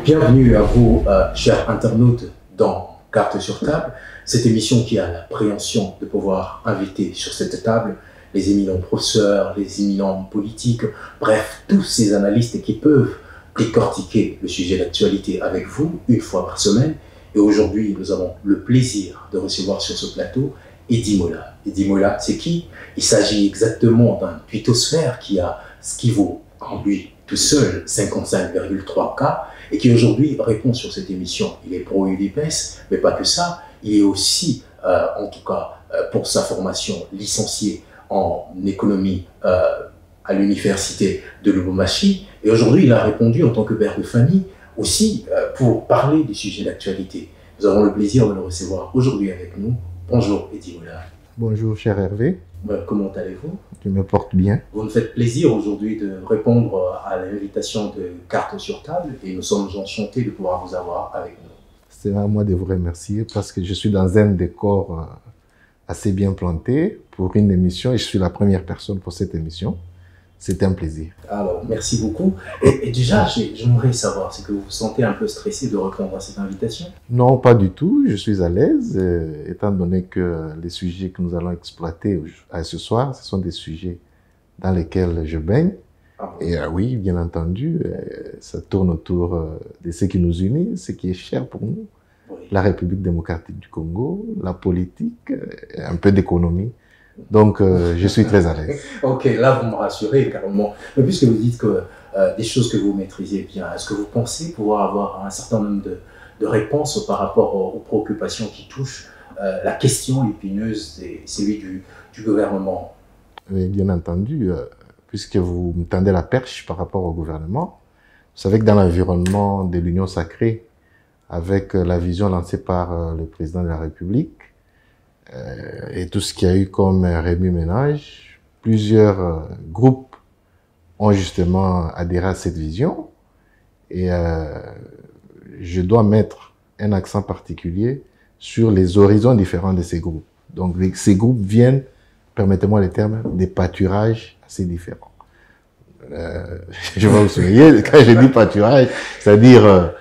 Bienvenue à vous, chers internautes, dans Carte sur table, cette émission qui a l'appréhension de pouvoir inviter sur cette table les éminents professeurs, les éminents politiques, bref, tous ces analystes qui peuvent décortiquer le sujet d'actualité avec vous une fois par semaine. Et aujourd'hui, nous avons le plaisir de recevoir sur ce plateau Eddy Mollah. Eddy Mollah, c'est qui? Il s'agit exactement d'un twittosphère qui a ce qui vaut en lui tout seul 55,3K et qui aujourd'hui répond sur cette émission. Il est pro-UDPS, mais pas que ça. Il est aussi, en tout cas, pour sa formation, licencié en économie à l'université de Lubumbashi. Et aujourd'hui, il a répondu en tant que père de famille aussi pour parler des sujets d'actualité. Nous avons le plaisir de le recevoir aujourd'hui avec nous. Bonjour Eddy Mollah. Bonjour cher Hervé. Comment allez-vous? Je me porte bien. Vous nous faites plaisir aujourd'hui de répondre à l'invitation de Carte sur table et nous sommes enchantés de pouvoir vous avoir avec nous. C'est à moi de vous remercier parce que je suis dans un décor assez bien planté pour une émission et je suis la première personne pour cette émission. C'est un plaisir. Alors, merci beaucoup. Et déjà, j'aimerais savoir, c'est que vous vous sentez un peu stressé de répondre à cette invitation? Non, pas du tout. Je suis à l'aise, étant donné que les sujets que nous allons exploiter ce soir, ce sont des sujets dans lesquels je baigne. Ah, et oui, bien entendu, ça tourne autour de ce qui nous unit, ce qui est cher pour nous. oui. La République démocratique du Congo, la politique, un peu d'économie. Donc, je suis très à l'aise. Ok, là, vous me rassurez carrément. Mais puisque vous dites que des choses que vous maîtrisez bien, est-ce que vous pensez pouvoir avoir un certain nombre de réponses par rapport aux préoccupations qui touchent la question épineuse, celui du gouvernement? Mais bien entendu, puisque vous me tendez la perche par rapport au gouvernement, vous savez que dans l'environnement de l'Union sacrée, avec la vision lancée par le président de la République, et tout ce qu'il y a eu comme remue-ménage, plusieurs groupes ont justement adhéré à cette vision et je dois mettre un accent particulier sur les horizons différents de ces groupes. Donc ces groupes viennent, permettez-moi les termes, des pâturages assez différents. Je vais vous souligner, quand je dis pâturage, c'est-à-dire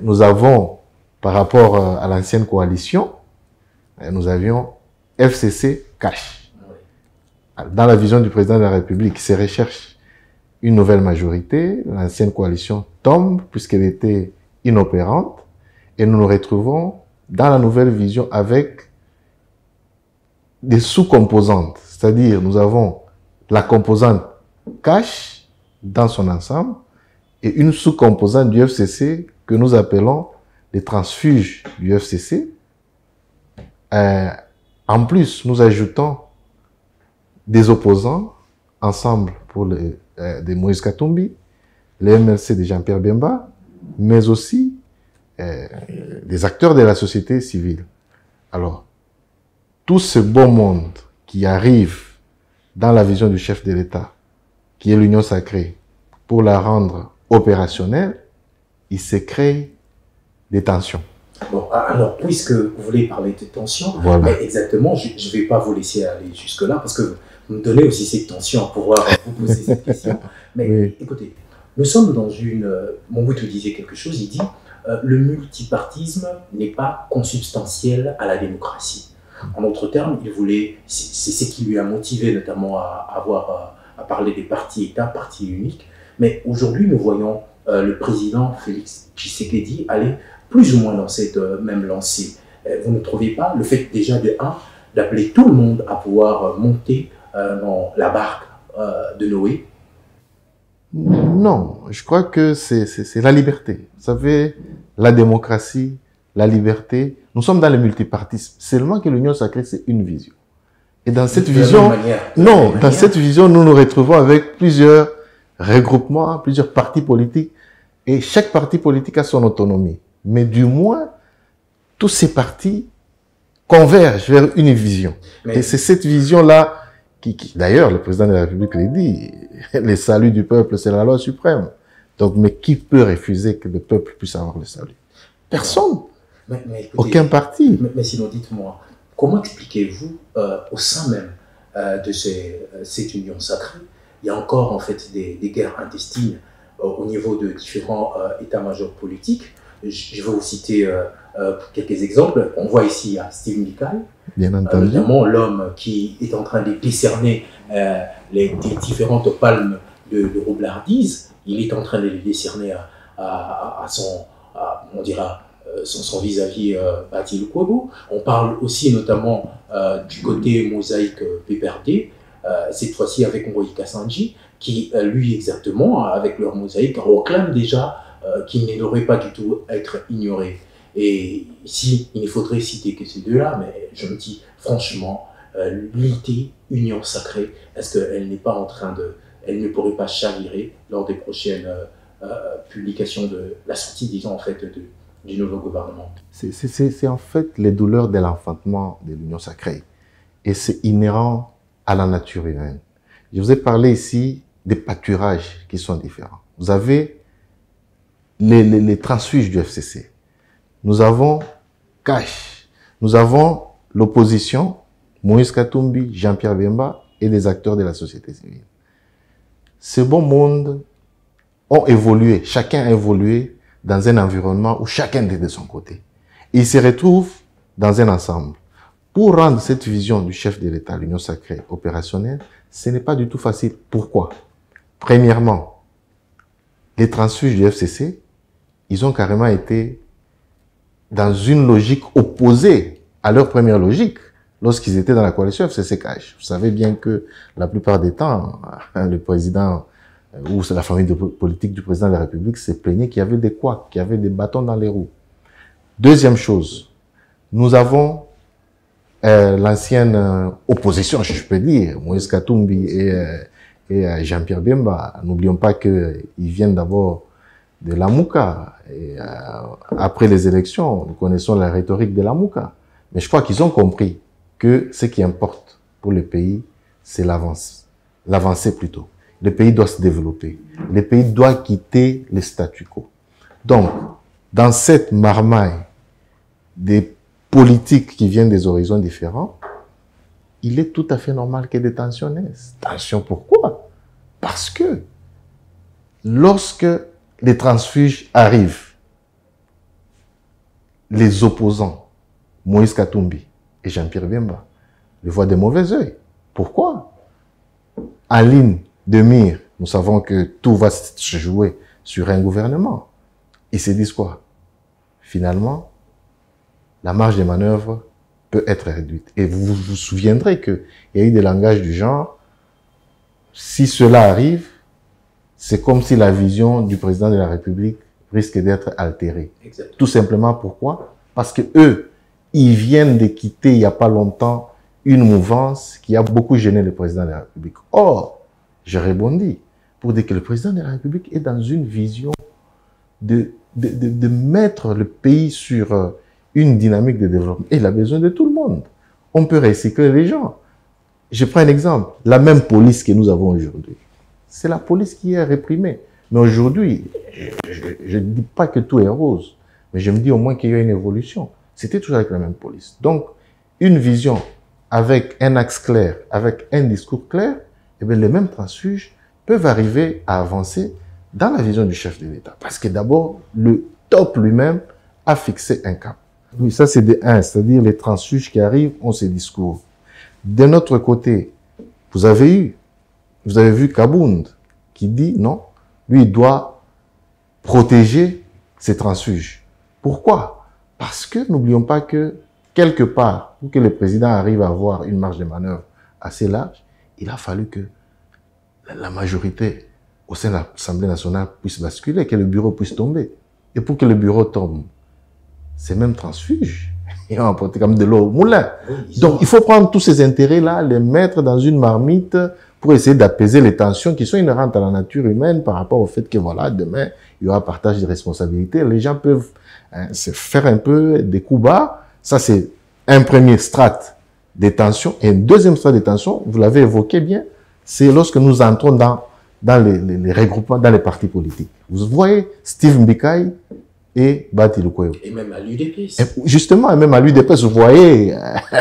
nous avons, par rapport à l'ancienne coalition, nous avions FCC cash. Dans la vision du président de la République, qui se recherche une nouvelle majorité, l'ancienne coalition tombe puisqu'elle était inopérante et nous nous retrouvons dans la nouvelle vision avec des sous-composantes. C'est-à-dire, nous avons la composante cash dans son ensemble et une sous-composante du FCC que nous appelons les transfuges du FCC. En plus, nous ajoutons des opposants ensemble pour de Moïse Katumbi, les MLC de Jean-Pierre Bemba, mais aussi des acteurs de la société civile. Alors, tout ce beau monde qui arrive dans la vision du chef de l'État, qui est l'Union sacrée, pour la rendre opérationnelle, il se crée des tensions. Bon, alors, puisque vous voulez parler de tensions, voilà. Mais exactement, je ne vais pas vous laisser aller jusque-là, parce que vous me donnez aussi cette tension pour pouvoir vous poser cette question. Mais oui. Écoutez, nous sommes dans une... Mobutu disait quelque chose, il dit le multipartisme n'est pas consubstantiel à la démocratie. En d'autres termes, il voulait... C'est ce qui lui a motivé notamment à parler des partis-États, partis uniques. Mais aujourd'hui, nous voyons le président Félix Tshisekedi aller plus ou moins dans cette même lancée. Vous ne trouvez pas le fait déjà d'appeler tout le monde à pouvoir monter dans la barque de Noé? Non, je crois que c'est la liberté. Vous savez, la démocratie, la liberté, nous sommes dans le multipartisme. Seulement que l'Union sacrée, c'est une vision. Et dans cette vision, dans cette vision, nous nous retrouvons avec plusieurs regroupements, plusieurs partis politiques, et chaque parti politique a son autonomie. Mais du moins, tous ces partis convergent vers une vision. Et c'est cette vision-là qui d'ailleurs, le président de la République l'a dit, le salut du peuple, c'est la loi suprême. Donc, mais qui peut refuser que le peuple puisse avoir le salut? Personne. Mais écoutez, aucun parti. Mais sinon, dites-moi, comment expliquez-vous au sein même de cette union sacrée, il y a encore en fait des guerres intestines au niveau de différents états-majors politiques. Je vais vous citer quelques exemples. On voit ici Steve Mikaï, notamment l'homme qui est en train de décerner les différentes palmes de roublardise. Il est en train de les décerner à son vis-à-vis Bati Lukwebo. On parle aussi notamment du côté mosaïque PPRD, cette fois-ci avec Moïka Sanji, qui lui exactement, avec leur mosaïque, réclame déjà qu'il ne devrait pas du tout être ignoré. Et ici, il ne faudrait citer que ces deux-là, mais je me dis franchement, l'unité, union sacrée, est-ce qu'elle n'est pas en train de... Elle ne pourrait pas chavirer lors des prochaines publications de la sortie, disons, en fait, du nouveau gouvernement? C'est en fait les douleurs de l'enfantement de l'union sacrée. Et c'est inhérent à la nature humaine. Je vous ai parlé ici des pâturages qui sont différents. Vous avez les transfuges du FCC. Nous avons Cash. Nous avons l'opposition, Moïse Katumbi, Jean-Pierre Bemba et des acteurs de la société civile. Ces bons mondes ont évolué, chacun a évolué dans un environnement où chacun est de son côté. Et ils se retrouvent dans un ensemble. Pour rendre cette vision du chef de l'État, l'union sacrée, opérationnelle, ce n'est pas du tout facile. Pourquoi? Premièrement, les transfuges du FCC, ils ont carrément été dans une logique opposée à leur première logique lorsqu'ils étaient dans la coalition FCC-Cash. Vous savez bien que la plupart des temps, le président ou la famille politique du président de la République s'est plaigné qu'il y avait des couacs, qu'il y avait des bâtons dans les roues. Deuxième chose, nous avons l'ancienne opposition, je peux dire, Moïse Katumbi et Jean-Pierre Bemba. N'oublions pas qu'ils viennent d'abord de la Mouka. Et après les élections, nous connaissons la rhétorique de la Mouka. Mais je crois qu'ils ont compris que ce qui importe pour le pays, c'est l'avancée plutôt. Le pays doit se développer. Le pays doit quitter le statu quo. Donc, dans cette marmaille des politiques qui viennent des horizons différents, il est tout à fait normal que des tensions naissent. Tensions pourquoi? Parce que lorsque les transfuges arrivent, les opposants, Moïse Katumbi et Jean-Pierre Bemba, le voient de mauvais œil. Pourquoi? En ligne de mire, nous savons que tout va se jouer sur un gouvernement. Ils se disent quoi? Finalement, la marge de manœuvre peut être réduite. Et vous vous souviendrez qu'il y a eu des langages du genre, si cela arrive, c'est comme si la vision du président de la République risque d'être altérée. Exactement. Tout simplement pourquoi? Parce que eux, ils viennent de quitter il n'y a pas longtemps une mouvance qui a beaucoup gêné le président de la République. Or, je rebondis pour dire que le président de la République est dans une vision de mettre le pays sur une dynamique de développement. Et il a besoin de tout le monde. On peut recycler les gens. Je prends un exemple. La même police que nous avons aujourd'hui. C'est la police qui est réprimée. Mais aujourd'hui, je ne dis pas que tout est rose, mais je me dis au moins qu'il y a une évolution. C'était toujours avec la même police. Donc, une vision avec un axe clair, avec un discours clair, eh bien, les mêmes transfuges peuvent arriver à avancer dans la vision du chef de l'État. Parce que d'abord, le top lui-même a fixé un cap. Oui, ça c'est de un, c'est-à-dire les transfuges qui arrivent ont ces discours. De notre côté, vous avez vu Kabound qui dit non, lui il doit protéger ses transfuges. Pourquoi? Parce que n'oublions pas que quelque part, pour que le président arrive à avoir une marge de manœuvre assez large, il a fallu que la majorité au sein de l'Assemblée nationale puisse basculer, que le bureau puisse tomber. Et pour que le bureau tombe, ces mêmes transfuges, ils ont apporté comme de l'eau au moulin. Oui, donc, il faut prendre tous ces intérêts-là, les mettre dans une marmite pour essayer d'apaiser les tensions qui sont inhérentes à la nature humaine par rapport au fait que, voilà, demain, il y aura partage de responsabilités. Les gens peuvent se faire un peu des coups bas. Ça, c'est un premier strate des tensions. Et un deuxième strate des tensions, vous l'avez évoqué bien, c'est lorsque nous entrons dans les regroupements, dans les partis politiques. Vous voyez Steve Mikaï et Bati Lukwebo. Et même à l'UDPS. Justement, même à l'UDPS, vous voyez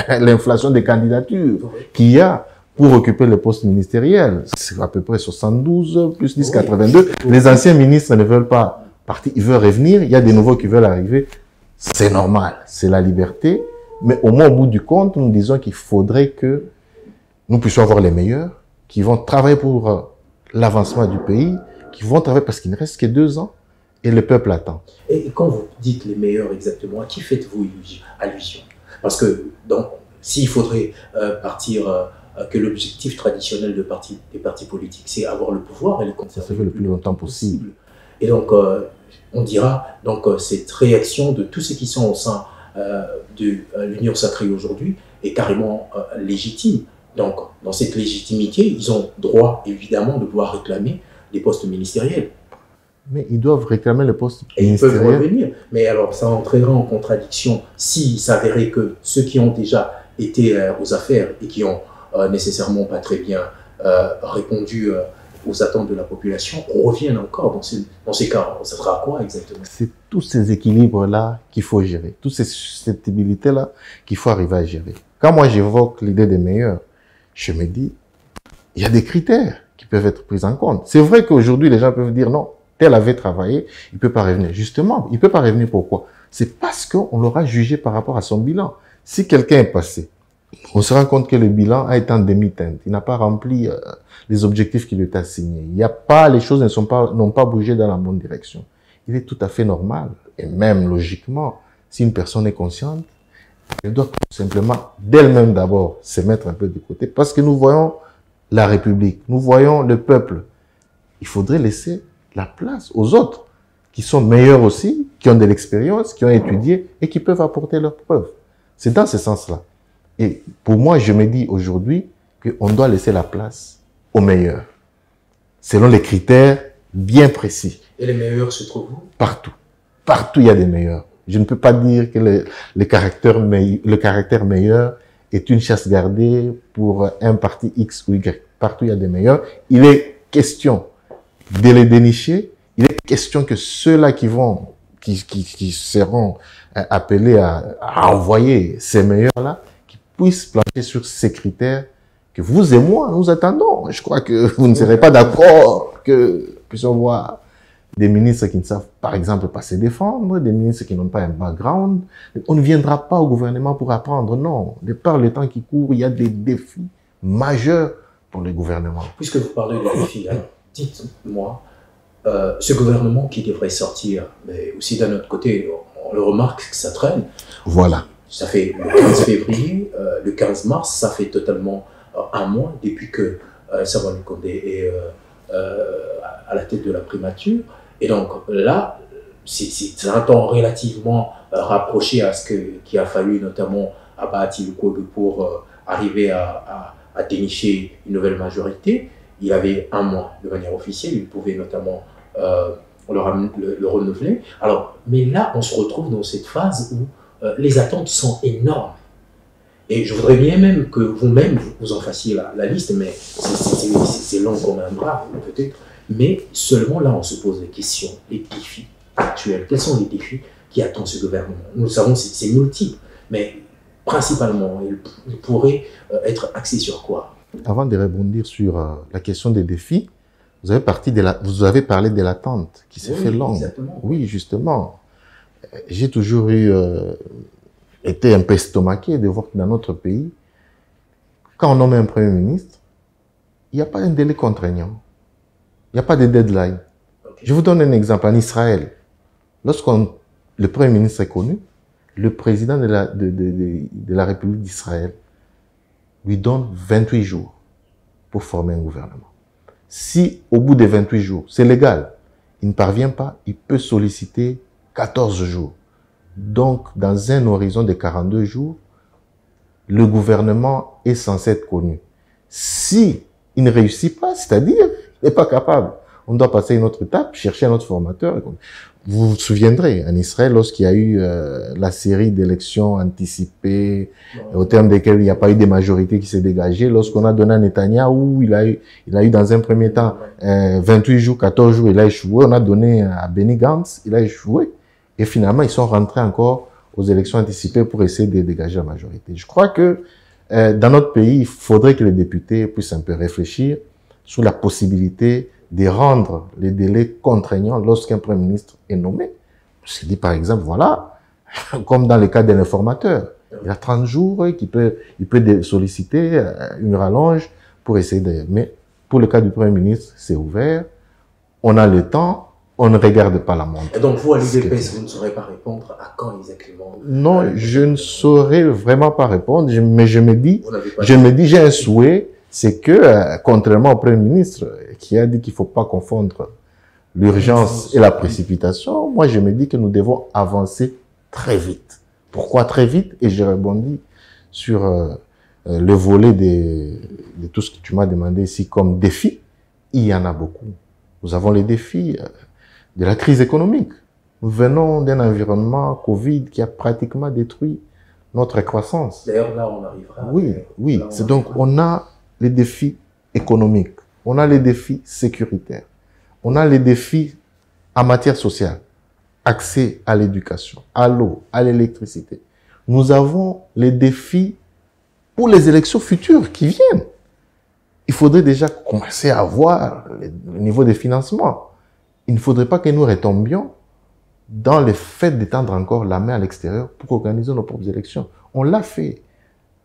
l'inflation des candidatures qu'il y a. pour occuper les postes ministériels. C'est à peu près 72, plus 10, 82. Les anciens ministres ne veulent pas partir, ils veulent revenir. Il y a des nouveaux qui veulent arriver. C'est normal, c'est la liberté. Mais au moins, au bout du compte, nous disons qu'il faudrait que nous puissions avoir les meilleurs, qui vont travailler pour l'avancement du pays, qui vont travailler parce qu'il ne reste que 2 ans et le peuple attend. Et quand vous dites les meilleurs exactement, à qui faites-vous allusion? Parce que s'il faudrait partir, que l'objectif traditionnel des partis politiques, c'est avoir le pouvoir et le conserver ça fait le plus longtemps possible. Et donc, on dira cette réaction de tous ceux qui sont au sein de l'Union sacrée aujourd'hui est carrément légitime. Donc, dans cette légitimité, ils ont droit, évidemment, de pouvoir réclamer des postes ministériels. Mais ils doivent réclamer le poste ministériel. Et ils peuvent revenir. Mais alors, ça entrera en contradiction s'il s'avérait que ceux qui ont déjà été aux affaires et qui ont nécessairement pas très bien répondu aux attentes de la population reviennent encore dans ces cas. Ça sera quoi exactement? C'est tous ces équilibres-là qu'il faut gérer, toutes ces susceptibilités-là qu'il faut arriver à gérer. Quand moi j'évoque l'idée des meilleurs, je me dis, il y a des critères qui peuvent être pris en compte. C'est vrai qu'aujourd'hui, les gens peuvent dire non, tel avait travaillé, il ne peut pas revenir. Justement, il ne peut pas revenir pourquoi? C'est parce qu'on l'aura jugé par rapport à son bilan. Si quelqu'un est passé, on se rend compte que le bilan a été en demi-teinte. Il n'a pas rempli les objectifs qu'il lui était assigné. Il n'y a pas, les choses n'ont pas bougé dans la bonne direction. Il est tout à fait normal. Et même logiquement, si une personne est consciente, elle doit tout simplement, d'elle-même d'abord, se mettre un peu de côté. Parce que nous voyons la République, nous voyons le peuple. Il faudrait laisser la place aux autres, qui sont meilleurs aussi, qui ont de l'expérience, qui ont étudié et qui peuvent apporter leurs preuves. C'est dans ce sens-là. Et pour moi, je me dis aujourd'hui qu'on doit laisser la place aux meilleurs, selon les critères bien précis. Et les meilleurs se trouvent où? Partout. Partout, il y a des meilleurs. Je ne peux pas dire que le caractère meilleur est une chasse gardée pour un parti X ou Y. Partout, il y a des meilleurs. Il est question de les dénicher. Il est question que ceux-là qui seront appelés à envoyer ces meilleurs-là, qui puissent plancher sur ces critères que vous et moi, nous attendons. Je crois que vous ne serez pas d'accord que nous puissions voir des ministres qui ne savent, par exemple, pas se défendre, des ministres qui n'ont pas un background. On ne viendra pas au gouvernement pour apprendre, non. De par le temps qui court, il y a des défis majeurs pour le gouvernement. Puisque vous parlez de défis, dites-moi, ce gouvernement qui devrait sortir, mais aussi d'un autre côté, on le remarque que ça traîne. Voilà. Ça fait le 15 février, le 15 mars, ça fait totalement un mois depuis que Samané Condé est à la tête de la primature. Et donc là, c'est un temps relativement rapproché à ce qu'il a fallu notamment à Bahati Lukwege pour arriver à dénicher une nouvelle majorité. Il avait un mois de manière officielle, il pouvait notamment le renouveler. Alors, mais là, on se retrouve dans cette phase où les attentes sont énormes. Et je voudrais bien même que vous-même, vous en fassiez la liste, mais c'est long comme un bras, peut-être. Mais seulement là, on se pose des questions, les défis actuels. Quels sont les défis qui attendent ce gouvernement? Nous le savons, c'est multiple, mais principalement, il pourrait être axé sur quoi? Avant de rebondir sur la question des défis, vous avez parlé de l'attente qui s'est fait longue. Exactement. Oui, justement. J'ai toujours été un peu estomaqué de voir que dans notre pays, quand on nomme un premier ministre, il n'y a pas un délai contraignant. Il n'y a pas de deadline. Okay. Je vous donne un exemple. En Israël, lorsque le premier ministre est connu, le président de la République d'Israël lui donne 28 jours pour former un gouvernement. Si au bout de 28 jours, c'est légal, il ne parvient pas, il peut solliciter 14 jours. Donc, dans un horizon de 42 jours, le gouvernement est censé être connu. Si il ne réussit pas, c'est-à-dire il n'est pas capable, on doit passer à une autre étape, chercher un autre formateur. Vous vous souviendrez, en Israël, lorsqu'il y a eu la série d'élections anticipées, au terme desquelles il n'y a pas eu de majorité qui s'est dégagée, lorsqu'on a donné à Netanyahou, il a eu dans un premier temps 28 jours, 14 jours, il a échoué. On a donné à Benny Gantz, il a échoué. Et finalement, ils sont rentrés encore aux élections anticipées pour essayer de dégager la majorité. Je crois que dans notre pays, il faudrait que les députés puissent un peu réfléchir sur la possibilité de rendre les délais contraignants lorsqu'un Premier ministre est nommé. Je dis par exemple, voilà, comme dans le cas d'un informateur, il y a 30 jours qu'il peut solliciter une rallonge pour essayer de... Mais pour le cas du Premier ministre, c'est ouvert, on a le temps, on ne regarde pas la montre. Et donc vous, à l'UDPS, vous ne saurez pas répondre à quand exactement? Non, je ne saurais vraiment pas répondre, mais je me dis, j'ai un souhait, c'est que, contrairement au Premier ministre, qui a dit qu'il ne faut pas confondre l'urgence et la précipitation, moi je me dis que nous devons avancer très vite. Pourquoi très vite? Et j'ai rebondi sur le volet de tout ce que tu m'as demandé ici comme défi. Il y en a beaucoup. Nous avons les défis de la crise économique. Nous venons d'un environnement Covid qui a pratiquement détruit notre croissance. D'ailleurs, là, on arrivera. Oui. C'est donc, on a les défis économiques, on a les défis sécuritaires, on a les défis en matière sociale, accès à l'éducation, à l'eau, à l'électricité. Nous avons les défis pour les élections futures qui viennent. Il faudrait déjà commencer à voir le niveau de financement. Il ne faudrait pas que nous retombions dans le fait d'étendre encore la main à l'extérieur pour organiser nos propres élections. On l'a fait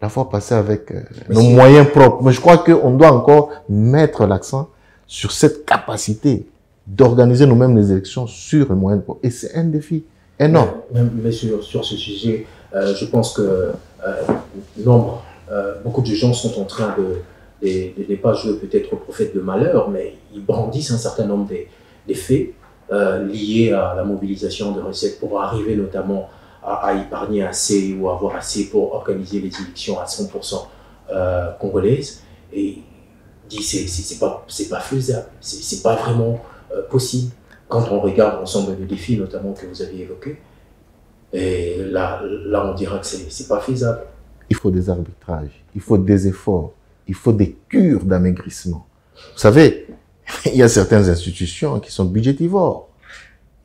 la fois passée avec nos moyens propres. Mais je crois qu'on doit encore mettre l'accent sur cette capacité d'organiser nous-mêmes les élections sur les moyens propres. Et c'est un défi énorme. Mais sur ce sujet, je pense que beaucoup de gens sont en train de ne pas jouer peut-être au prophète de malheur, mais ils brandissent un certain nombre des faits liés à la mobilisation de recettes pour arriver notamment à épargner assez ou avoir assez pour organiser les élections à 100% congolaises. Et dit c'est pas faisable, c'est pas vraiment possible quand on regarde l'ensemble des défis notamment que vous avez évoqués. Et là on dira que c'est pas faisable. Il faut des arbitrages, il faut des efforts, il faut des cures d'amaigrissement. Vous savez, il y a certaines institutions qui sont budgétivores.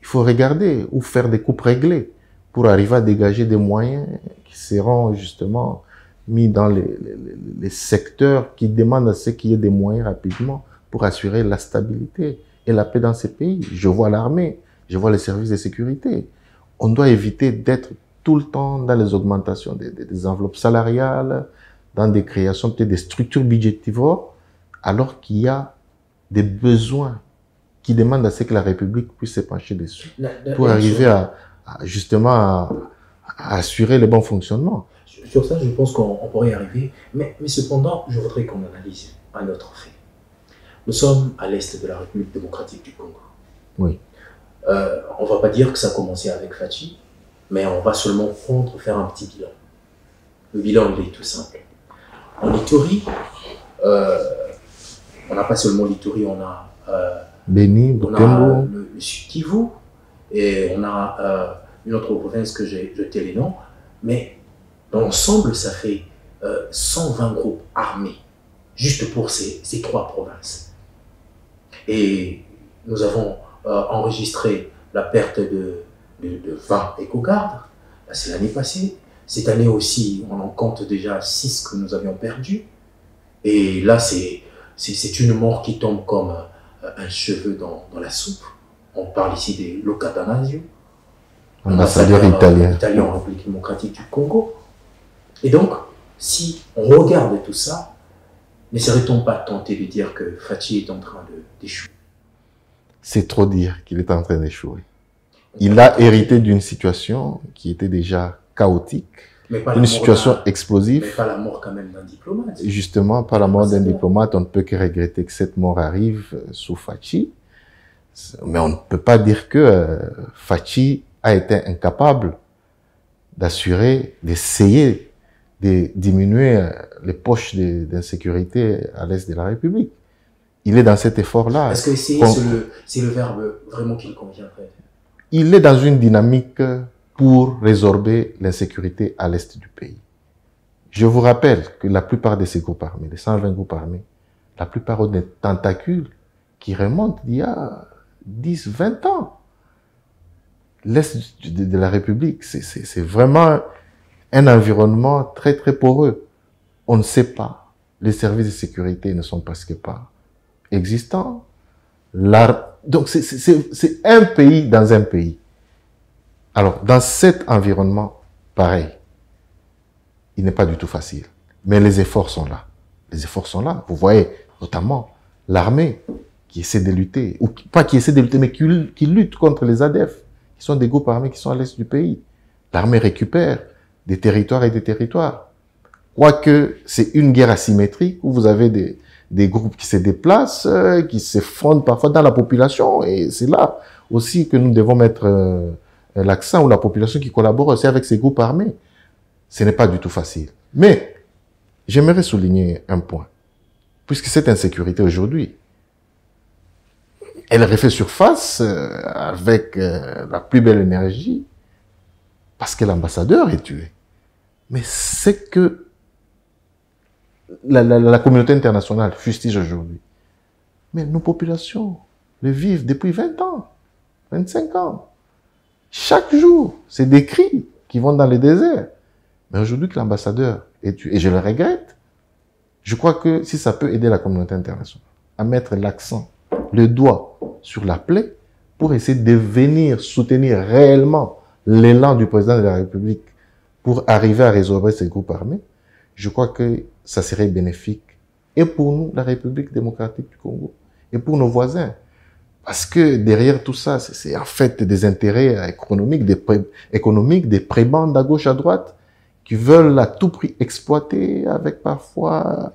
Il faut regarder ou faire des coupes réglées pour arriver à dégager des moyens qui seront justement mis dans les secteurs qui demandent à ce qu'il y ait des moyens rapidement pour assurer la stabilité et la paix dans ces pays. Je vois l'armée, je vois les services de sécurité. On doit éviter d'être tout le temps dans les augmentations des enveloppes salariales, dans des créations peut-être des structures budgétivores, alors qu'il y a des besoins qui demandent à ce que la République puisse se pencher dessus pour arriver justement à assurer le bon fonctionnement. Sur ça, je pense qu'on pourrait y arriver, mais cependant, je voudrais qu'on analyse un autre fait. Nous sommes à l'est de la République démocratique du Congo. Oui. On ne va pas dire que ça a commencé avec Fachi, mais on va seulement faire un petit bilan. Le bilan, il est tout simple. En Ituri, on n'a pas seulement l'Ituri, on a Beni, Butembo, le Sud Kivu, et on a une autre province que j'ai jeté les noms, mais dans l'ensemble, ça fait 120 groupes armés, juste pour ces trois provinces. Et nous avons enregistré la perte de 20 éco-gardes, c'est l'année passée. Cette année aussi, on en compte déjà 6 que nous avions perdus. Et là, c'est une mort qui tombe comme un cheveu dans la soupe. On parle ici des Luca D'Anasio, ambassadeur italien en République démocratique du Congo. Et donc, si on regarde tout ça, ne serait-on pas tenté de dire que Fachi est en train d'échouer? C'est trop dire qu'il est en train d'échouer. Il a hérité d'une situation qui était déjà chaotique, une situation explosive. Mais pas la mort quand même d'un diplomate. Justement, pas la mort d'un diplomate. On ne peut que regretter que cette mort arrive sous Fachi. Mais on ne peut pas dire que Fachi a été incapable d'assurer, d'essayer de diminuer les poches d'insécurité à l'est de la République. Il est dans cet effort-là. Est-ce que essayer, c'est le verbe vraiment qui le conviendrait? Il est dans une dynamique pour résorber l'insécurité à l'est du pays. Je vous rappelle que la plupart de ces groupes armés, les 120 groupes armés, la plupart ont des tentacules qui remontent d'il y a 10, 20 ans. L'est de la République, c'est vraiment un environnement très, très poreux. on ne sait pas. Les services de sécurité ne sont presque pas existants. Donc, c'est un pays dans un pays. Alors, dans cet environnement, pareil, il n'est pas du tout facile. Mais les efforts sont là. Les efforts sont là. Vous voyez, notamment, l'armée qui essaie de lutter, ou pas qui essaie de lutter, mais qui lutte contre les ADF, qui sont des groupes armés qui sont à l'est du pays. L'armée récupère des territoires et des territoires. Quoique c'est une guerre asymétrique où vous avez des groupes qui se déplacent, qui se fondent parfois dans la population. Et c'est là aussi que nous devons mettre l'accent, ou la population qui collabore aussi avec ces groupes armés. Ce n'est pas du tout facile. Mais j'aimerais souligner un point. Puisque cette insécurité aujourd'hui, elle refait surface avec la plus belle énergie parce que l'ambassadeur est tué. Mais c'est que la communauté internationale fustige aujourd'hui. Mais nos populations le vivent depuis 20 ans, 25 ans. Chaque jour, c'est des cris qui vont dans les déserts. Mais aujourd'hui que l'ambassadeur est tué, et je le regrette, je crois que si ça peut aider la communauté internationale à mettre l'accent, le doigt sur la plaie, pour essayer de venir soutenir réellement l'élan du président de la République pour arriver à résorber ces groupes armés, je crois que ça serait bénéfique. Et pour nous, la République démocratique du Congo, et pour nos voisins. Parce que derrière tout ça, c'est en fait des intérêts économiques, des prébendes à gauche, à droite, qui veulent à tout prix exploiter avec parfois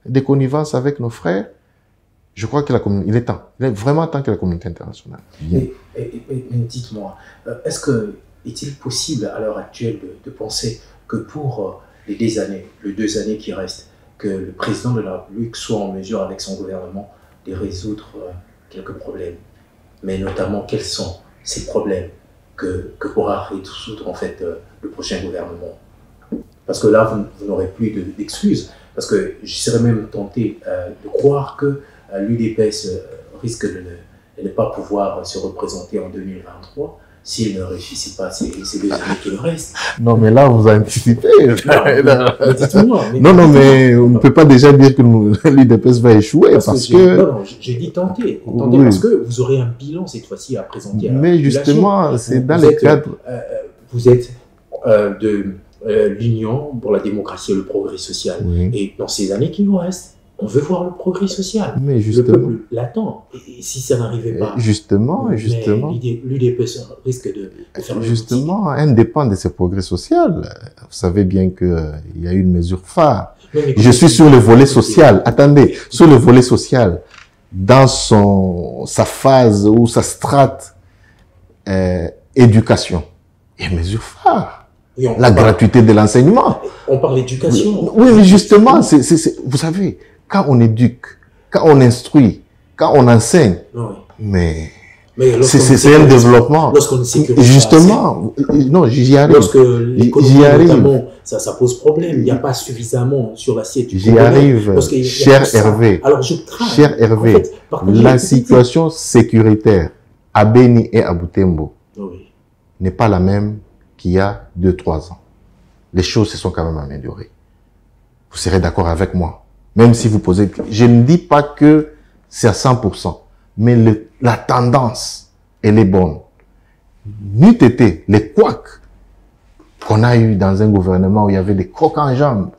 des connivences avec nos frères. Je crois que il est vraiment temps que la communauté internationale vienne. Mais dites-moi, est-il possible à l'heure actuelle de penser que pour les 2 années qui restent, que le président de la République soit en mesure avec son gouvernement de résoudre quelques problèmes, mais notamment quels sont ces problèmes que pourra résoudre en fait le prochain gouvernement? Parce que là, vous n'aurez plus d'excuses, parce que je serais même tenté de croire que l'UDPS risque de ne pas pouvoir se représenter en 2023 s'il ne réussit pas ces 2 années qui le restent. Non, mais là, vous anticipez. Dites-moi. Mais on ne peut pas déjà dire que l'UDPS va échouer parce que... Non, j'ai dit tenter oui. Parce que vous aurez un bilan cette fois-ci à présenter à la population. Mais justement, c'est dans les cadres... Vous êtes de l'Union pour la démocratie et le progrès social. Oui. Et dans ces années qui nous restent, on veut voir le progrès social. Mais justement, le peuple l'attend. Et si ça n'arrivait pas, justement, l'UDPS risque de faire justement, un dépend de ce progrès social. Vous savez bien qu'il y a une mesure phare. Je suis sur le volet social. Attendez, sur le volet social, dans sa phase ou sa strate éducation, il y a une mesure phare. La gratuité de l'enseignement. On parle d'éducation. Oui, mais justement, vous savez, quand on éduque, quand on instruit, quand on enseigne, oui. mais c'est un développement. Lorsqu'on sécurise justement, non, j'y arrive. Lorsque l'économie, notamment, ça pose problème. Il n'y a pas suffisamment sur l'assiette du J'y arrive, cher Hervé. Alors je crains. Cher Hervé, en fait, la situation sécuritaire à Beni et à Butembo n'est pas la même qu'il y a 2-3 ans. Les choses se sont quand même améliorées. Vous serez d'accord avec moi. Même si vous posez... Je ne dis pas que c'est à 100%, mais la tendance, elle est bonne. N'eût été les couacs qu'on a eu dans un gouvernement où il y avait des crocs en jambes.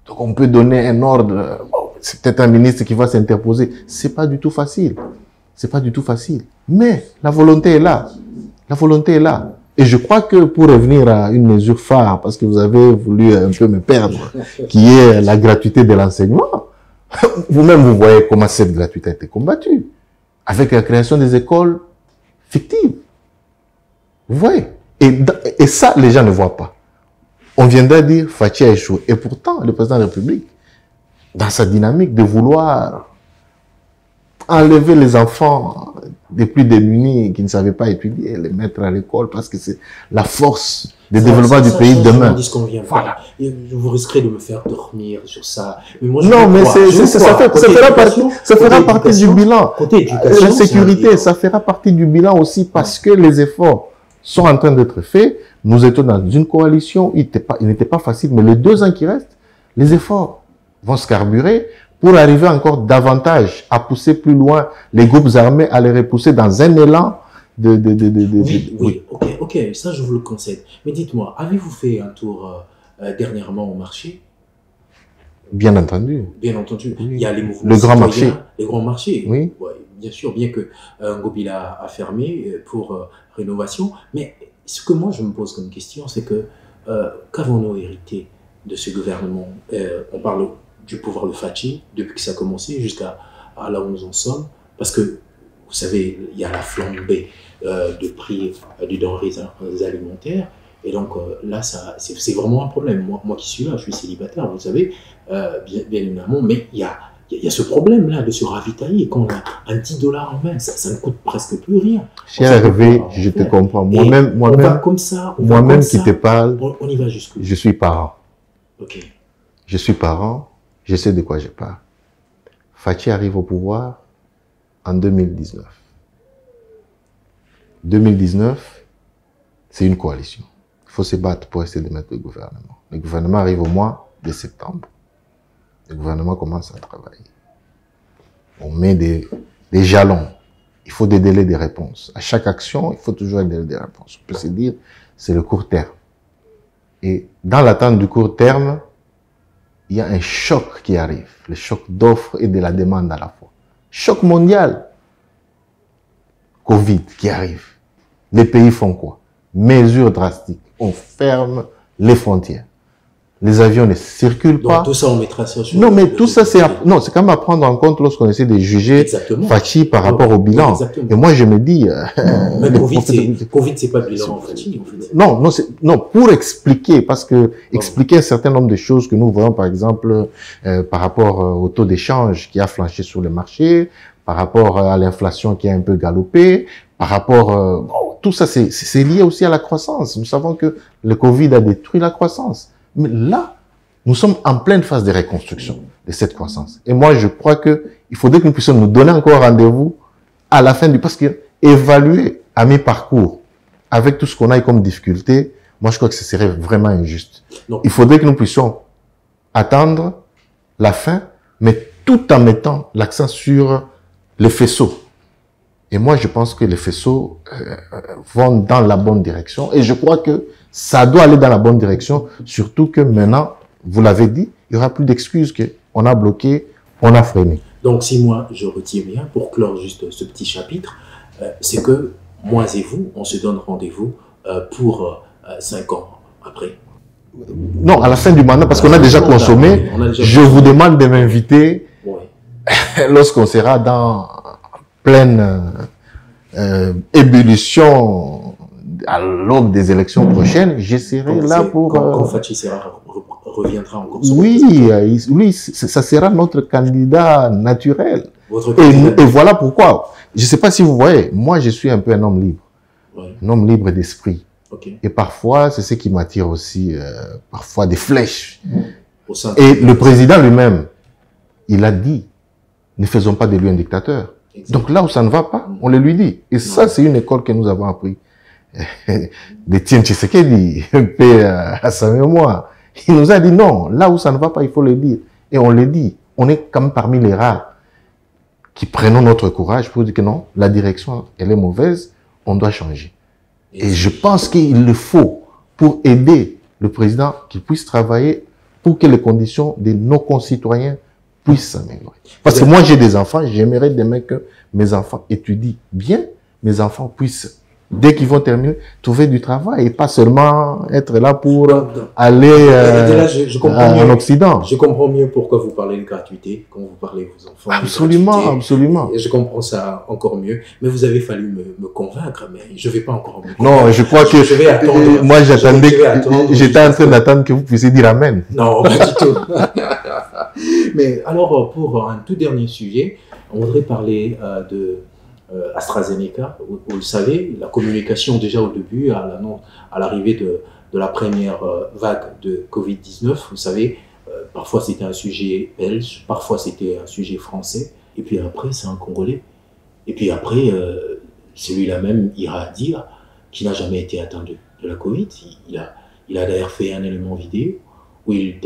Donc on peut donner un ordre. Bon, c'est peut-être un ministre qui va s'interposer. C'est pas du tout facile. C'est pas du tout facile. Mais la volonté est là. La volonté est là. Et je crois que pour revenir à une mesure phare, parce que vous avez voulu un peu me perdre, qui est la gratuité de l'enseignement, vous-même vous voyez comment cette gratuité a été combattue, avec la création des écoles fictives. Vous voyez? Et ça, les gens ne voient pas. On viendrait dire Fachi a échoué. Et pourtant, le président de la République, dans sa dynamique de vouloir enlever les enfants des plus démunis qui ne savaient pas étudier, les mettre à l'école parce que c'est la force de développement du pays demain. Voilà. Vous risquerez de me faire dormir sur ça. Mais moi, non, mais ça fera partie du bilan. La sécurité, ça fera partie du bilan aussi parce que les efforts sont en train d'être faits. Nous étions dans une coalition, il n'était pas facile, mais les 2 ans qui restent, les efforts vont se carburer pour arriver encore davantage à pousser plus loin les groupes armés, à les repousser dans un élan oui, ok, ça je vous le concède. Mais dites-moi, avez-vous fait un tour dernièrement au marché? Bien entendu. Bien entendu. Oui. Il y a les mouvements Le grand citoyens, marché. les grands marchés. Oui. Ouais, bien sûr, bien que Ngobila a fermé pour rénovation. Mais ce que moi je me pose comme question, c'est que qu'avons-nous hérité de ce gouvernement? On parle du pouvoir de Fachi depuis que ça a commencé jusqu'à là où nous en sommes. Parce que, vous savez, il y a la flambée de prix des denrées alimentaires. Et donc là, c'est vraiment un problème. Moi qui suis là, je suis célibataire, vous savez, bien évidemment, mais il y a ce problème-là de se ravitailler. Quand on a un 10 $ en main, ça ne coûte presque plus rien. Cher Hervé, je te comprends. Moi-même, qui te parle, on y va jusqu'où? Je suis parent. Ok. Je suis parent, je sais de quoi je parle. Fachi arrive au pouvoir en 2019. 2019, c'est une coalition. Il faut se battre pour essayer de mettre le gouvernement. Le gouvernement arrive au mois de septembre. Le gouvernement commence à travailler. On met des jalons. Il faut des délais de réponse. À chaque action, il faut toujours un délai de réponse. On peut se dire, c'est le court terme. Et dans l'attente du court terme, il y a un choc qui arrive. Le choc d'offres et de la demande à la fois. Choc mondial. Covid qui arrive. Les pays font quoi? Mesures drastiques. On ferme les frontières. Les avions ne circulent pas. Donc tout ça, on mettra ça sur... Non, mais tout ça, c'est quand même à prendre en compte lorsqu'on essaie de juger Fachi par rapport au bilan. Et moi, je me dis... mais Covid, c'est pas le bilan en Fachi, en fait. Non, pour expliquer, parce que expliquer un certain nombre de choses que nous voyons, par exemple, par rapport au taux d'échange qui a flanché sur le marché, par rapport à l'inflation qui a un peu galopé, par rapport... tout ça, c'est lié aussi à la croissance. Nous savons que le Covid a détruit la croissance. Mais là, nous sommes en pleine phase de reconstruction de cette croissance. Et moi, je crois que il faudrait que nous puissions nous donner encore rendez-vous à la fin parce que évaluer à mi-parcours avec tout ce qu'on a comme difficulté, moi, je crois que ce serait vraiment injuste. Non. Il faudrait que nous puissions attendre la fin, mais tout en mettant l'accent sur les faisceaux. Et moi, je pense que les faisceaux vont dans la bonne direction. Et je crois que ça doit aller dans la bonne direction. Surtout que maintenant, vous l'avez dit, il n'y aura plus d'excuses qu'on a bloqué, on a freiné. Donc, si moi, je retiens bien, pour clore juste ce petit chapitre, c'est que moi et vous, on se donne rendez-vous pour 5 ans après. Non, à la fin du mandat, parce qu'on a déjà consommé. Je vous demande de m'inviter lorsqu'on sera dans pleine ébullition à l'aube des élections prochaines, je serai là pour... Quand Fachi reviendra encore sur oui, ça sera notre candidat naturel. Et voilà pourquoi. Je ne sais pas si vous voyez, moi je suis un peu un homme libre. Un homme libre d'esprit. Et parfois, c'est ce qui m'attire aussi, parfois des flèches. Et le président lui-même, il a dit, ne faisons pas de lui un dictateur. Donc là où ça ne va pas, on le lui dit. Et ça, c'est une école que nous avons appris. D'Étienne Tshisekedi, paix à sa mémoire. Il nous a dit non, là où ça ne va pas, il faut le dire. Et on le dit. On est quand même parmi les rares qui prenons notre courage pour dire que non, la direction, elle est mauvaise, on doit changer. Et je pense qu'il le faut pour aider le président qu'il puisse travailler pour que les conditions de nos concitoyens puissent s'améliorer. Parce que moi, j'ai des enfants, j'aimerais demain que mes enfants étudient bien, mes enfants puissent, dès qu'ils vont terminer, trouver du travail et pas seulement être là pour aller en Occident. Je comprends mieux pourquoi vous parlez de gratuité quand vous parlez de vos enfants. Absolument, absolument. Et je comprends ça encore mieux. Mais vous avez fallu me convaincre, mais je ne vais pas encore me convaincre. Non, je crois que je vais attendre. Moi, j'étais en train d'attendre que vous puissiez dire Amen. Non, pas du tout. Mais alors, pour un tout dernier sujet, on voudrait parler de AstraZeneca. Vous le savez, la communication déjà au début, à l'arrivée de la première vague de Covid-19, vous savez, parfois c'était un sujet belge, parfois c'était un sujet français, et puis après c'est un Congolais. Et puis après, celui-là même ira dire qu'il n'a jamais été atteint de la Covid. Il a d'ailleurs fait un élément vidéo où il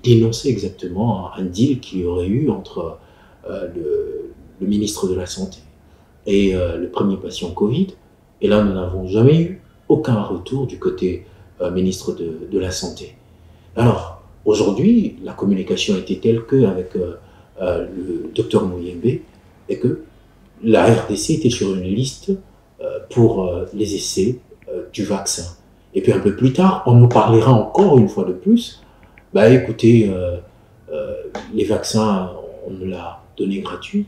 dénonçait exactement un deal qu'il y aurait eu entre le ministre de la Santé et le premier patient Covid. Et là, nous n'avons jamais eu aucun retour du côté ministre de la Santé. Alors, aujourd'hui, la communication était telle qu'avec le docteur Mouyembe, et que la RDC était sur une liste pour les essais du vaccin. Et puis un peu plus tard, on nous parlera encore une fois de plus, bah écoutez, les vaccins, on nous l'a donné gratuit,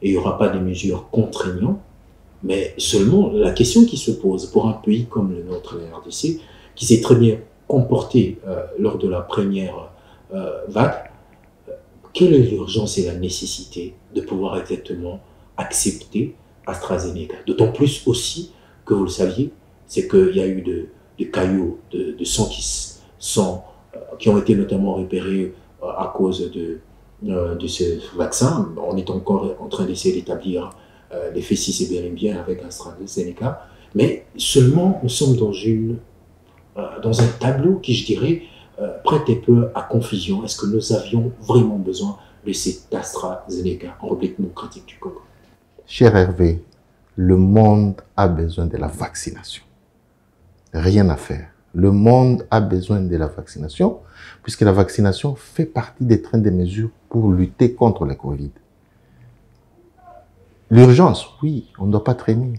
et il n'y aura pas de mesures contraignantes, mais seulement la question qui se pose pour un pays comme le nôtre, la RDC, qui s'est très bien comporté lors de la première vague, quelle est l'urgence et la nécessité de pouvoir exactement accepter AstraZeneca? D'autant plus aussi que vous le saviez, c'est qu'il y a eu de caillots de sang qui ont été notamment repérés à cause de ce vaccin. On est encore en train d'essayer d'établir l'effet si c'est bel et bien avec AstraZeneca, mais seulement nous sommes dans un tableau qui, je dirais, prête un peu à confusion. Est-ce que nous avions vraiment besoin de cet AstraZeneca en République démocratique du Congo? Cher Hervé, le monde a besoin de la vaccination. Rien à faire. Le monde a besoin de la vaccination, puisque la vaccination fait partie des trains de mesures pour lutter contre le Covid. L'urgence, oui, on ne doit pas traîner.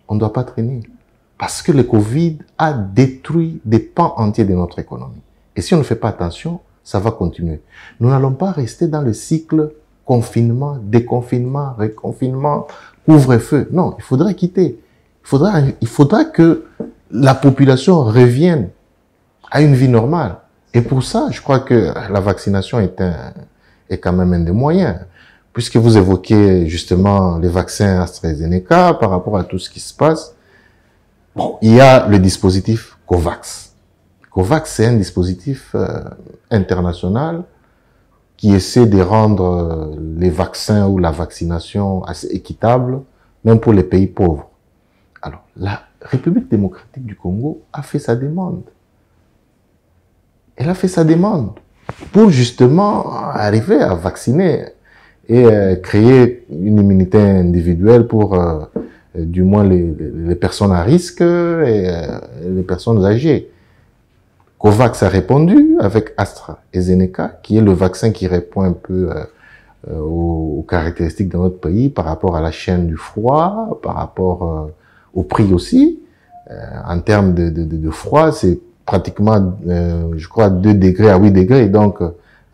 On ne doit pas traîner. Parce que le Covid a détruit des pans entiers de notre économie. Et si on ne fait pas attention, ça va continuer. Nous n'allons pas rester dans le cycle confinement, déconfinement, reconfinement, couvre-feu. Non, il faudra quitter. Il faudra que la population revienne à une vie normale. Et pour ça, je crois que la vaccination est quand même un des moyens. Puisque vous évoquez justement les vaccins AstraZeneca par rapport à tout ce qui se passe, bon, il y a le dispositif COVAX. COVAX, c'est un dispositif international qui essaie de rendre les vaccins ou la vaccination assez équitable, même pour les pays pauvres. Alors, la République démocratique du Congo a fait sa demande. Elle a fait sa demande pour justement arriver à vacciner et créer une immunité individuelle pour du moins les personnes à risque et les personnes âgées. COVAX a répondu avec AstraZeneca, qui est le vaccin qui répond un peu aux caractéristiques de notre pays par rapport à la chaîne du froid, par rapport au prix aussi. En termes de froid, c'est pratiquement, je crois, 2 degrés à 8 degrés, donc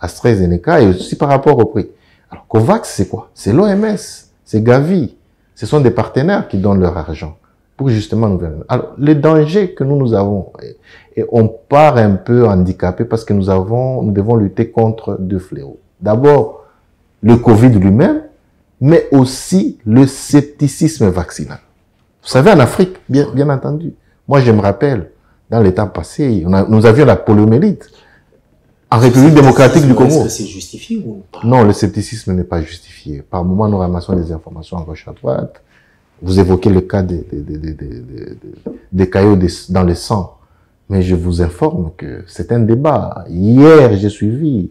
AstraZeneca, et aussi par rapport au prix. Alors, COVAX, c'est quoi? C'est l'OMS, c'est Gavi. Ce sont des partenaires qui donnent leur argent pour justement nous venir. Alors, les dangers que nous avons, et on part un peu handicapé parce que nous devons lutter contre 2 fléaux. D'abord, le Covid lui-même, mais aussi le scepticisme vaccinal. Vous savez, en Afrique, bien entendu, moi je me rappelle, dans les temps passés, nous avions la poliomyélite. En République démocratique du Congo. Est-ce que c'est justifié ou pas? Non, le scepticisme n'est pas justifié. Par moment, nous ramassons des informations à gauche à droite. Vous évoquez le cas des caillots dans le sang. Mais je vous informe que c'est un débat. Hier, j'ai suivi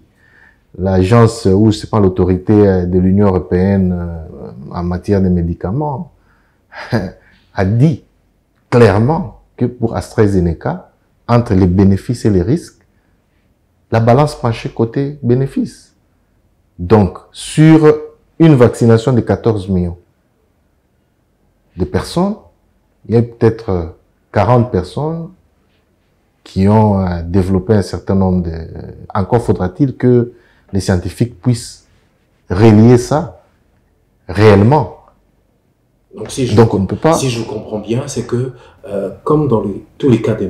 l'agence, ou c'est pas l'autorité de l'Union européenne en matière de médicaments, a dit clairement que pour AstraZeneca, entre les bénéfices et les risques, la balance penchait côté bénéfice. Donc, sur une vaccination de 14 millions de personnes, il y a peut-être 40 personnes qui ont développé un certain nombre de... Encore faudra-t-il que les scientifiques puissent relier ça réellement. Donc on ne peut pas... Si je comprends bien, c'est que, comme dans tous les cas de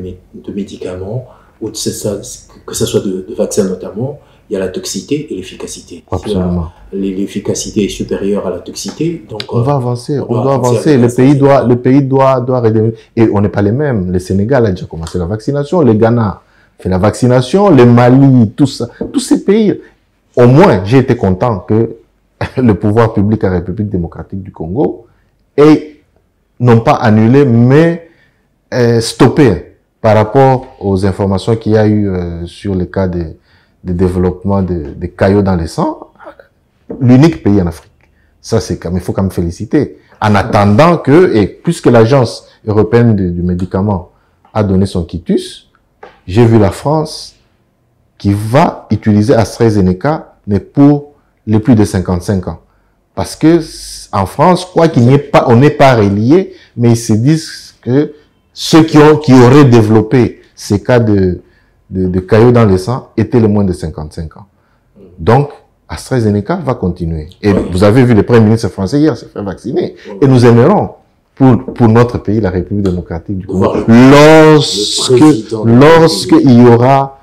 médicaments, ou que ce soit de vaccins notamment, il y a la toxicité et l'efficacité. Absolument. L'efficacité est supérieure à la toxicité. Donc, on va avancer, on doit avancer. Le pays doit redévelopper. Et on n'est pas les mêmes. Le Sénégal a déjà commencé la vaccination, le Ghana fait la vaccination, le Mali, tout ça. Tous ces pays, au moins, j'ai été content que le pouvoir public à la République démocratique du Congo ait, non pas annulé, mais stoppé par rapport aux informations qu'il y a eu sur le cas de développement des caillots dans le sang, l'unique pays en Afrique. Ça, c'est comme, il faut quand même féliciter. En attendant que, et puisque l'Agence européenne du médicament a donné son quitus, j'ai vu la France qui va utiliser AstraZeneca, mais pour les plus de 55 ans. Parce que, en France, quoi qu'il n'y ait pas, on n'est pas relié, mais ils se disent que ceux qui auraient développé ces cas de caillots dans le sang étaient les moins de 55 ans. Donc, AstraZeneca va continuer. Et vous avez vu le Premier ministre français hier se faire vacciner. Et nous aimerons pour notre pays, la République démocratique du Congo, lorsque il y aura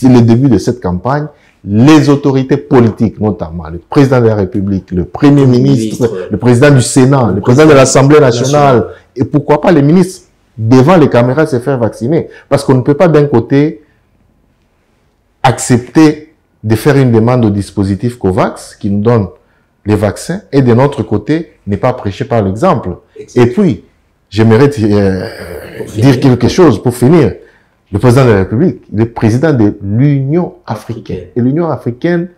le début de cette campagne, les autorités politiques, notamment le président de la République, le Premier ministre, le président du Sénat, le président de l'Assemblée nationale, et pourquoi pas les ministres, devant les caméras se faire vacciner. Parce qu'on ne peut pas d'un côté accepter de faire une demande au dispositif COVAX qui nous donne les vaccins et de notre côté ne pas prêcher par l'exemple. Et puis, j'aimerais dire quelque chose pour finir. Le président de la République, le président de l'Union africaine. Et l'Union africaine,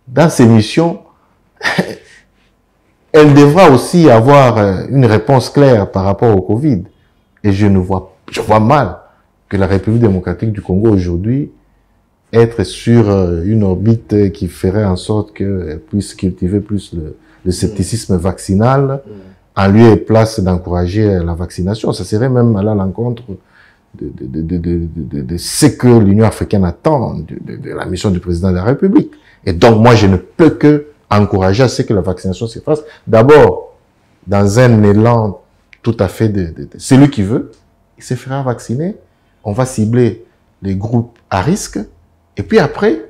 dans ses missions, elle devra aussi avoir une réponse claire par rapport au Covid. Et je vois mal que la République démocratique du Congo aujourd'hui être sur une orbite qui ferait en sorte qu'elle puisse cultiver plus le scepticisme vaccinal en lieu et place d'encourager la vaccination. Ça serait même aller à l'encontre de ce que l'Union africaine attend de la mission du président de la République. Et donc, moi, je ne peux que encourager à ce que la vaccination se fasse. D'abord, dans un élan tout à fait celui qui veut, il se fera vacciner. On va cibler les groupes à risque. Et puis après,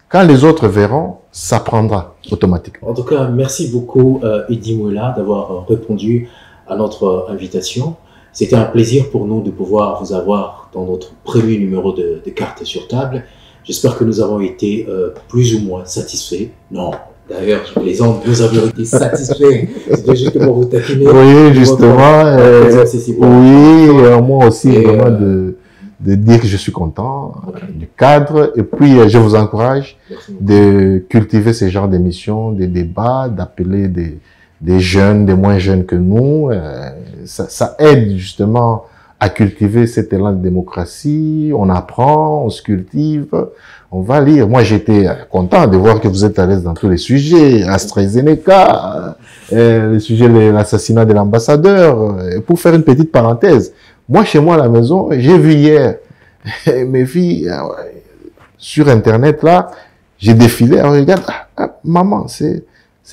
quand les autres verront, ça prendra automatiquement. En tout cas, merci beaucoup Eddy Mouela d'avoir répondu à notre invitation. C'était un plaisir pour nous de pouvoir vous avoir dans notre premier numéro de Cartes sur table. J'espère que nous avons été plus ou moins satisfaits. Non, d'ailleurs, je plaisante, nous avions été satisfaits. C'était justement vous taquiner. Oui, justement. Oui, moi aussi, vraiment de dire que je suis content du cadre. Et puis, je vous encourage de cultiver ce genre d'émissions, des débats, d'appeler des jeunes, des moins jeunes que nous. Ça aide justement à cultiver cet élan de démocratie. On apprend, on se cultive, on va lire. Moi, j'étais content de voir que vous êtes à l'aise dans tous les sujets. AstraZeneca, le sujet de l'assassinat de l'ambassadeur. Pour faire une petite parenthèse, moi, chez moi à la maison, j'ai vu hier mes filles sur Internet, là, j'ai défilé, alors regarde, maman, c'est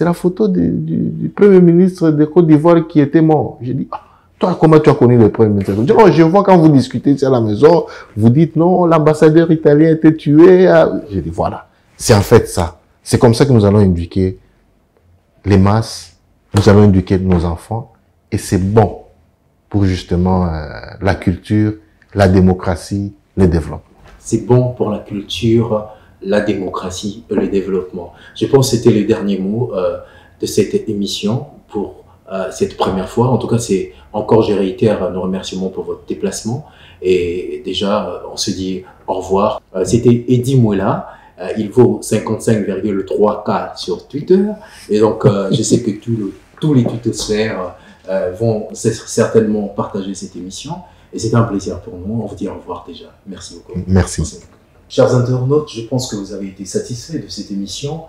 la photo du Premier ministre de Côte d'Ivoire qui était mort. J'ai dit, toi, comment tu as connu le Premier ministre? Je vois quand vous discutez ici à la maison, vous dites, non, l'ambassadeur italien a été tué. J'ai dit, voilà, c'est en fait ça. C'est comme ça que nous allons éduquer les masses, nous allons éduquer nos enfants, et c'est bon pour justement la culture, la démocratie, le développement. C'est bon pour la culture, la démocratie et le développement. Je pense que c'était les derniers mots de cette émission pour cette première fois. En tout cas, je réitère nos remerciements pour votre déplacement. Et déjà, on se dit au revoir. C'était Eddy Mouela. Il vaut 55,3K sur Twitter. Et donc, je sais que tous les twittosphères vont certainement partager cette émission. Et c'était un plaisir pour nous. On vous dit au revoir déjà. Merci beaucoup. Merci. Chers internautes, je pense que vous avez été satisfaits de cette émission.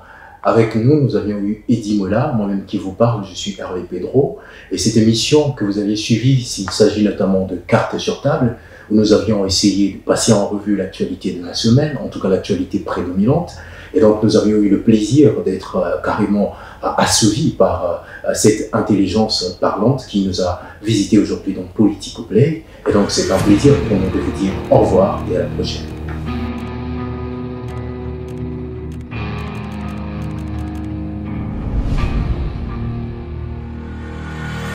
Avec nous avions eu Eddy Mouela, moi-même qui vous parle, je suis Hervé Pedro. Et cette émission que vous aviez suivie, s'il s'agit notamment de Cartes sur table, où nous avions essayé de passer en revue l'actualité de la semaine, en tout cas l'actualité prédominante. Et donc nous avions eu le plaisir d'être carrément assouvis par cette intelligence parlante qui nous a visités aujourd'hui dans Politico Play. Et donc c'est un plaisir pour nous de vous dire au revoir et à la prochaine.